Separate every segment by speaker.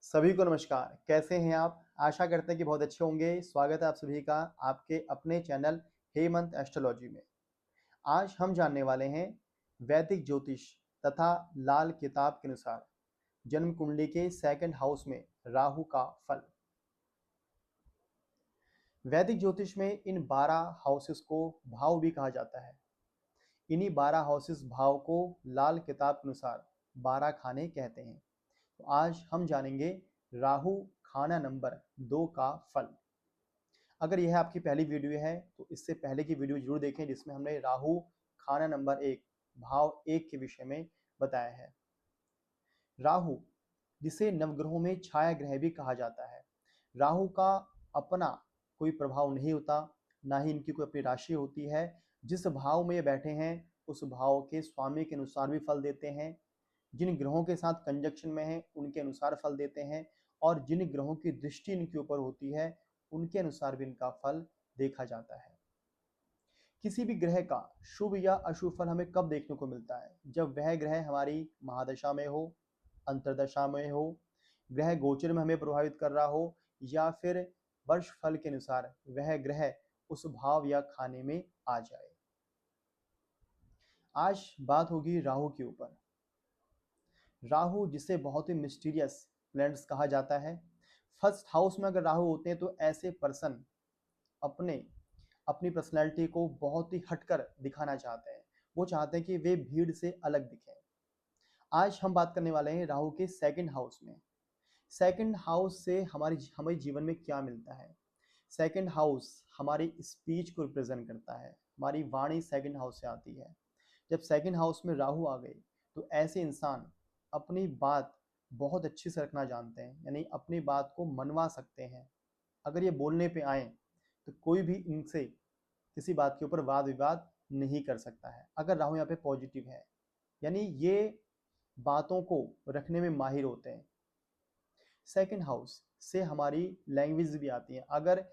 Speaker 1: सभी को नमस्कार। कैसे हैं आप? आशा करते हैं कि बहुत अच्छे होंगे। स्वागत है आप सभी का आपके अपने चैनल हेमंत एस्ट्रोलॉजी में। आज हम जानने वाले हैं वैदिक ज्योतिष तथा लाल किताब के अनुसार जन्म कुंडली के सेकंड हाउस में राहु का फल। वैदिक ज्योतिष में इन 12 हाउसेस को भाव भी कहा जाता है। इन्हीं 12 हाउसेस भाव को लाल किताब के अनुसार 12 खाने कहते हैं। तो आज हम जानेंगे राहु खाना नंबर 2 का फल। अगर यह आपकी पहली वीडियो है तो इससे पहले की वीडियो जरूर देखें जिसमें हमने राहु खाना नंबर 1 भाव 1 के विषय में बताया है। राहु जिसे नवग्रहों में छाया ग्रह भी कहा जाता है। राहु का अपना कोई प्रभाव नहीं होता, ना ही इनकी कोई अपनी राशि होती है। जिस भाव में ये बैठे हैं उस भाव के स्वामी के अनुसार भी फल देते हैं। जिन ग्रहों के साथ कंजक्शन में है उनके अनुसार फल देते हैं और जिन ग्रहों की दृष्टि इनके ऊपर होती है उनके अनुसार भी इनका फल देखा जाता है। किसी भी ग्रह का शुभ या अशुभ फल हमें कब देखने को मिलता है? जब वह ग्रह हमारी महादशा में हो, अंतरदशा में हो, ग्रह गोचर में हमें प्रभावित कर रहा हो या फिर वर्ष फल के अनुसार वह ग्रह उस भाव या खाने में आ जाए। आज बात होगी राहु के ऊपर। राहु जिसे बहुत ही मिस्टीरियस प्लैनेट्स कहा जाता है। फर्स्ट हाउस में अगर राहु होते हैं तो ऐसे पर्सन अपने अपनी पर्सनैलिटी को बहुत ही हटकर दिखाना चाहते हैं। वो चाहते हैं कि वे भीड़ से अलग दिखें। आज हम बात करने वाले हैं राहु के सेकंड हाउस में। सेकंड हाउस से हमारे जीवन में क्या मिलता है? सेकंड हाउस हमारी स्पीच को रिप्रेजेंट करता है। हमारी वाणी सेकंड हाउस से आती है। जब सेकंड हाउस में राहु आ गए तो ऐसे इंसान अपनी बात बहुत अच्छे से रखना जानते हैं, यानी अपनी बात को मनवा सकते हैं। अगर ये बोलने पे आए तो कोई भी इनसे किसी बात के ऊपर वाद विवाद नहीं कर सकता है अगर राहु यहाँ पे पॉजिटिव है, यानी ये बातों को रखने में माहिर होते हैं। सेकंड हाउस से हमारी लैंग्वेज भी आती है। अगर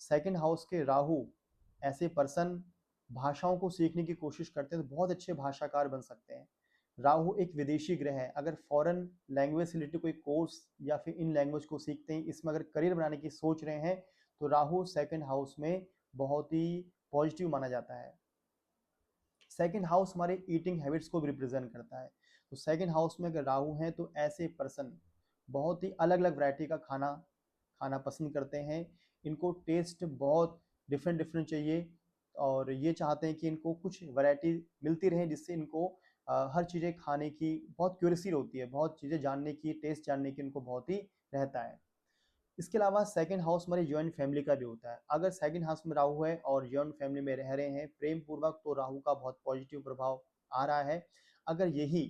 Speaker 1: सेकंड हाउस के राहु ऐसे पर्सन भाषाओं को सीखने की कोशिश करते हैं तो बहुत अच्छे भाषाकार बन सकते हैं। राहु एक विदेशी ग्रह है। अगर फॉरेन लैंग्वेज से रिलेटेड कोई कोर्स या फिर इन लैंग्वेज को सीखते हैं, इसमें अगर करियर बनाने की सोच रहे हैं तो राहु सेकंड हाउस में बहुत ही पॉजिटिव माना जाता है। सेकंड हाउस हमारे ईटिंग हैबिट्स को भी रिप्रेजेंट करता है। तो सेकंड हाउस में अगर राहु हैं तो ऐसे पर्सन बहुत ही अलग अलग वैरायटी का खाना खाना पसंद करते हैं। इनको टेस्ट बहुत डिफरेंट डिफरेंट चाहिए और ये चाहते हैं कि इनको कुछ वैरायटी मिलती रहे जिससे इनको हर चीज़ें खाने की बहुत क्यूरियसिटी होती है, बहुत चीज़ें जानने की, टेस्ट जानने की इनको बहुत ही रहता है। इसके अलावा सेकंड हाउस हमारी जॉइंट फैमिली का भी होता है। अगर सेकंड हाउस में राहु है और जॉइंट फैमिली में रह रहे हैं प्रेम पूर्वक तो राहु का बहुत पॉजिटिव प्रभाव आ रहा है। अगर यही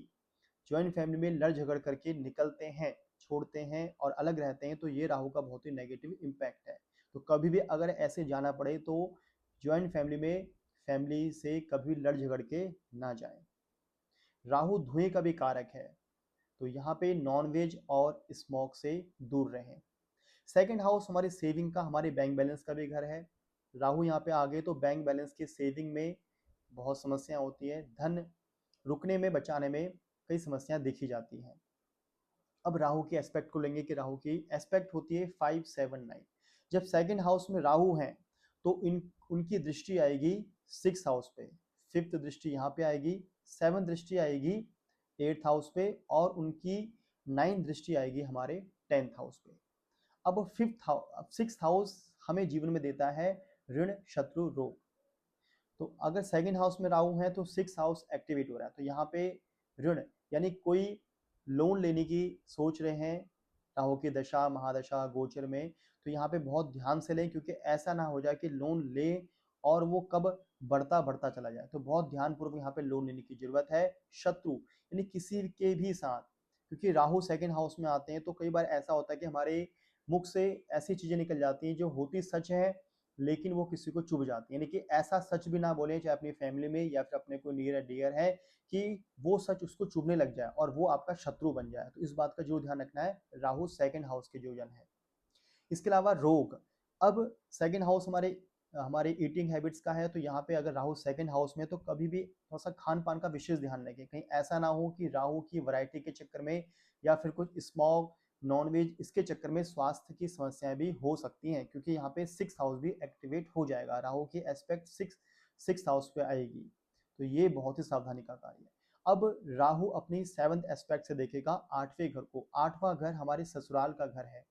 Speaker 1: जॉइंट फैमिली में लड़ झगड़ करके निकलते हैं, छोड़ते हैं और अलग रहते हैं तो ये राहु का बहुत ही नेगेटिव इम्पैक्ट है। तो कभी भी अगर ऐसे जाना पड़े तो जॉइंट फैमिली में फैमिली से कभी लड़ झगड़ के ना जाए। राहु धुएं का भी कारक है, तो यहाँ पे नॉनवेज और स्मोक से दूर रहें। सेकंड हाउस हमारी सेविंग का, हमारे बैंक बैलेंस का भी घर है। राहु यहाँ पे आ गए तो बैंक बैलेंस की सेविंग में बहुत समस्या होती है। धन रुकने में, बचाने में कई समस्याएं देखी जाती हैं। अब राहु की एस्पेक्ट को लेंगे कि राहु की एस्पेक्ट होती है 5-7-9। जब सेकंड हाउस में राहु हैं तो उनकी दृष्टि आएगी 6 हाउस पे, फिफ्थ दृष्टि यहाँ पे आएगी, 7th दृष्टि आएगी 8th हाउस पे और उनकी 9th दृष्टि आएगी हमारे 10th हाउस पे। अब सिक्स हाउस हमें जीवन में देता है ऋण, शत्रु, रोग। तो अगर सेकंड हाउस में राहु है तो सिक्स हाउस एक्टिवेट हो रहा है। तो यहाँ पे ऋण यानी कोई लोन लेने की सोच रहे हैं राहु की दशा, महादशा, गोचर में, तो यहाँ पे बहुत ध्यान से लें क्योंकि ऐसा ना हो जाए कि लोन ले और वो कब बढ़ता बढ़ता चला जाए। तो बहुत ध्यानपूर्वक यहाँ पे लोन लेने की जरूरत है। शत्रु यानी किसी के भी साथ, क्योंकि राहु सेकंड हाउस में आते हैं तो कई बार ऐसा होता है कि हमारे मुख से ऐसी चीजें निकल जाती हैं जो होती सच है लेकिन वो किसी को चुभ जाती है। यानी कि ऐसा सच भी ना बोले, चाहे अपनी फैमिली में या फिर अपने कोई नियर डियर है, कि वो सच उसको चुभने लग जाए और वो आपका शत्रु बन जाए। तो इस बात का जो ध्यान रखना है, राहु सेकंड हाउस के जो जन है। इसके अलावा रोग। अब सेकंड हाउस हमारे हमारे ईटिंग हैबिट्स का है, तो यहाँ पे अगर राहु सेकंड हाउस में तो कभी भी थोड़ा सा खान पान का विशेष ध्यान रखें। कहीं ऐसा ना हो कि राहु की वैरायटी के चक्कर में या फिर कुछ स्मोक नॉनवेज, इसके चक्कर में स्वास्थ्य की समस्याएं भी हो सकती हैं, क्योंकि यहाँ पे 6th हाउस भी एक्टिवेट हो जाएगा, राहु की एस्पेक्ट 6th हाउस पे आएगी, तो ये बहुत ही सावधानी का कार्य है। अब राहु अपनी 7th एस्पेक्ट से देखेगा 8वें घर को। 8वां घर हमारे ससुराल का घर है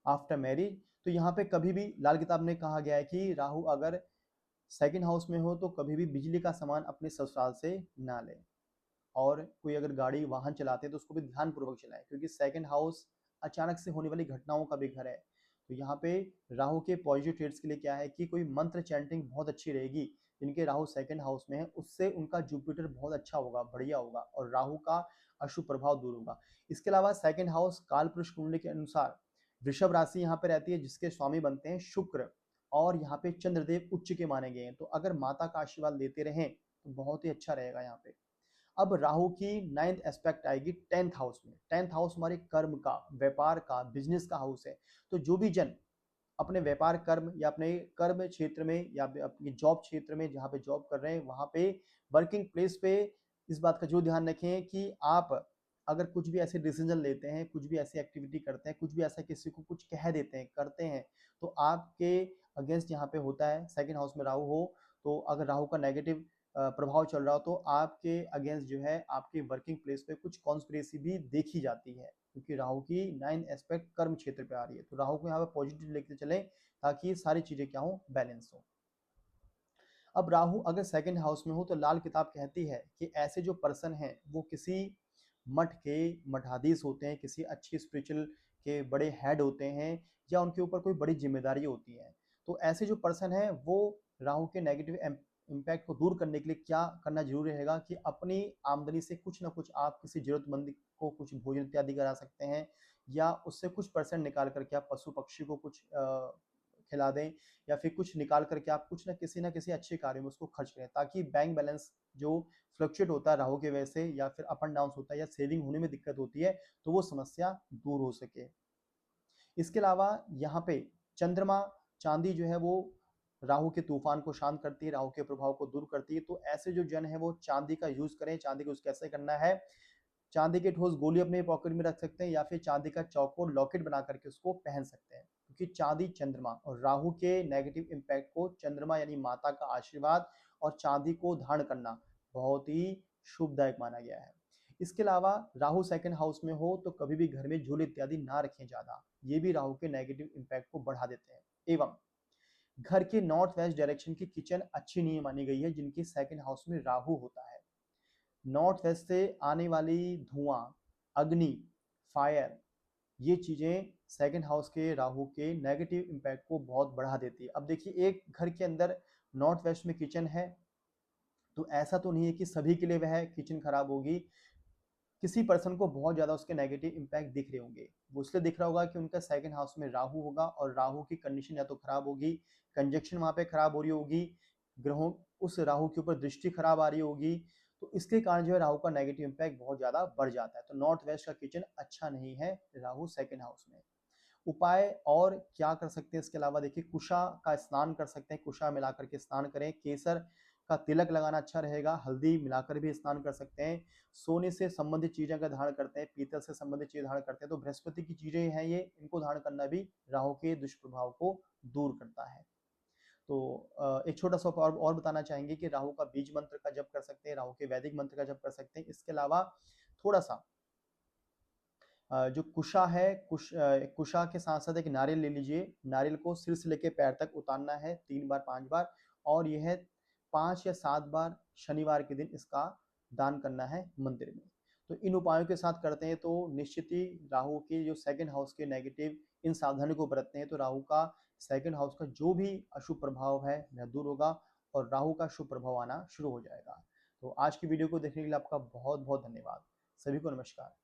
Speaker 1: आफ्टर मैरिज। तो यहाँ पे कभी भी लाल किताब में कहा गया है कि राहु अगर 2nd हाउस में हो तो कभी भी बिजली का सामान अपने ससुराल से ना ले, और कोई अगर गाड़ी वाहन चलाते हैं तो उसको भी ध्यान पूर्वक चलाएं, क्योंकि 2nd हाउस अचानक से होने वाली घटनाओं का भी घर है। तो यहाँ पे राहु के पॉजिटिव ट्रेड्स के लिए क्या है कि कोई मंत्र चैंटिंग बहुत अच्छी रहेगी। जिनके राहु 2nd हाउस में है उससे उनका जुपिटर बहुत अच्छा होगा, बढ़िया होगा, और राहु का अशुभ प्रभाव दूर होगा। इसके अलावा 2nd हाउस काल पुरुष कुंडली के अनुसार वृषभ राशि यहाँ पे रहती है, जिसके स्वामी बनते हैं शुक्र, और यहाँ पे चंद्रदेव उच्च के माने गए हैं। तो अगर माता का आशीर्वाद लेते रहें तो बहुत ही अच्छा रहेगा यहाँ पे। अब राहु की 9th एस्पेक्ट आएगी 10th हाउस में। 10th हाउस हमारे कर्म का, व्यापार का, बिजनेस का हाउस है। तो जो भी जन अपने व्यापार कर्म या अपने कर्म क्षेत्र में या अपनी जॉब क्षेत्र में जहाँ पे जॉब कर रहे हैं वहाँ पे वर्किंग प्लेस पे इस बात का जो ध्यान रखें कि आप अगर कुछ भी ऐसे डिसीजन लेते हैं, कुछ भी ऐसी एक्टिविटी करते हैं, कुछ भी ऐसा किसी को कुछ कह देते हैं, करते हैं, तो आपके अगेंस्ट यहाँ पे होता है। 2nd हाउस में राहु हो तो अगर राहु का नेगेटिव प्रभाव चल रहा हो तो आपके अगेंस्ट जो है आपके वर्किंग प्लेस पे कुछ कॉन्स्पिरेसी भी देखी जाती है, क्योंकि राहु की 9th एस्पेक्ट कर्म क्षेत्र पे आ रही है। तो राहु को यहाँ पे पॉजिटिव लेके चलें ताकि सारी चीजें क्या हो, बैलेंस हो। अब राहु अगर 2nd हाउस में हो तो लाल किताब कहती है कि ऐसे जो पर्सन हैं वो किसी मठ के मठाधीश होते हैं, किसी अच्छी स्पिरिचुअल के बड़े हेड होते हैं, या उनके ऊपर कोई बड़ी जिम्मेदारी होती है। तो ऐसे जो पर्सन है वो राहु के नेगेटिव इम्पैक्ट को दूर करने के लिए क्या करना जरूरी रहेगा कि अपनी आमदनी से कुछ ना कुछ आप किसी जरूरतमंद को कुछ भोजन इत्यादि करा सकते हैं, या उससे कुछ परसेंट निकाल करके आप पशु पक्षी को कुछ खिला दें, या फिर कुछ निकाल करके आप कुछ ना किसी अच्छे कार्य में उसको खर्च करें, ताकि बैंक बैलेंस जो फ्लक्चुएट होता है राहु की वजह से, या फिर अप एंड डाउन होता है, या सेविंग होने में दिक्कत होती है, तो वो समस्या दूर हो सके। इसके अलावा यहाँ पे चंद्रमा, चांदी जो है वो राहु के तूफान को शांत करती है, राहु के प्रभाव को दूर करती है। तो ऐसे जो जन है वो चांदी का यूज करें। चांदी को यूज कैसे करना है, चांदी के ठोस गोली अपने पॉकेट में रख सकते हैं, या फिर चांदी का चौकोर लॉकेट बना करके उसको पहन सकते हैं, क्योंकि चांदी चंद्रमा और राहु के नेगेटिव इम्पैक्ट को, चंद्रमा यानी माता का आशीर्वाद और चांदी को धारण करना बहुत ही शुभदायक माना गया है। इसके अलावा राहु 2nd हाउस में हो तो कभी भी घर में झूले इत्यादि ना रखें ज्यादा, ये भी राहु के नेगेटिव इम्पैक्ट को बढ़ा देते हैं। एवं घर के नॉर्थ वेस्ट डायरेक्शन की किचन अच्छी नहीं मानी गई है जिनकी 2nd हाउस में राहु होता है। नॉर्थ वेस्ट से आने वाली धुआं, अग्नि, फायर, ये चीजें 2nd हाउस के राहु के नेगेटिव इम्पैक्ट को बहुत बढ़ा देती है। अब देखिए एक घर के अंदर नॉर्थ वेस्ट में किचन है तो ऐसा तो नहीं है कि सभी के लिए वह किचन खराब होगी। किसी पर्सन को बहुत ज्यादा उसके नेगेटिव इम्पैक्ट दिख रहे होंगे, वो इसलिए दिख रहा होगा कि उनका 2nd हाउस में राहु होगा, और राहु की कंडीशन या तो खराब होगी, कंजक्शन वहां पे खराब हो रही होगी, ग्रहों उस राहु के ऊपर दृष्टि खराब आ रही होगी, तो इसके कारण जो है राहु का नेगेटिव इम्पैक्ट बहुत ज्यादा बढ़ जाता है। तो नॉर्थ वेस्ट का किचन अच्छा नहीं है राहु 2nd हाउस में। उपाय और क्या कर सकते हैं इसके अलावा, देखिए कुशा का स्नान कर सकते हैं, कुशा मिलाकर के स्नान करें, केसर का तिलक लगाना अच्छा रहेगा, हल्दी मिलाकर भी स्नान कर सकते हैं। सोने से संबंधित चीजें का धारण करते हैं, पीतल से संबंधित चीजें धारण करते हैं, तो बृहस्पति की चीजें हैं ये, इनको धारण करना भी राहु के दुष्प्रभाव को दूर करता है। तो एक छोटा सा और बताना चाहेंगे कि राहु का बीज मंत्र का जप कर सकते हैं, राहु के वैदिक मंत्र का जप कर सकते हैं। इसके अलावा थोड़ा सा जो कुशा है, कुशा के साथ साथ एक नारियल ले लीजिए, नारियल को सिर से लेकर पैर तक उतारना है 3 बार 5 बार, और यह 5 या 7 बार शनिवार के दिन इसका दान करना है मंदिर में। तो इन उपायों के साथ करते हैं तो निश्चित ही राहु के जो 2nd हाउस के नेगेटिव इन सावधानियों को बरतते हैं तो राहु का 2nd हाउस का जो भी अशुभ प्रभाव है वह दूर होगा, और राहु का शुभ प्रभाव आना शुरू हो जाएगा। तो आज की वीडियो को देखने के लिए आपका बहुत बहुत धन्यवाद। सभी को नमस्कार।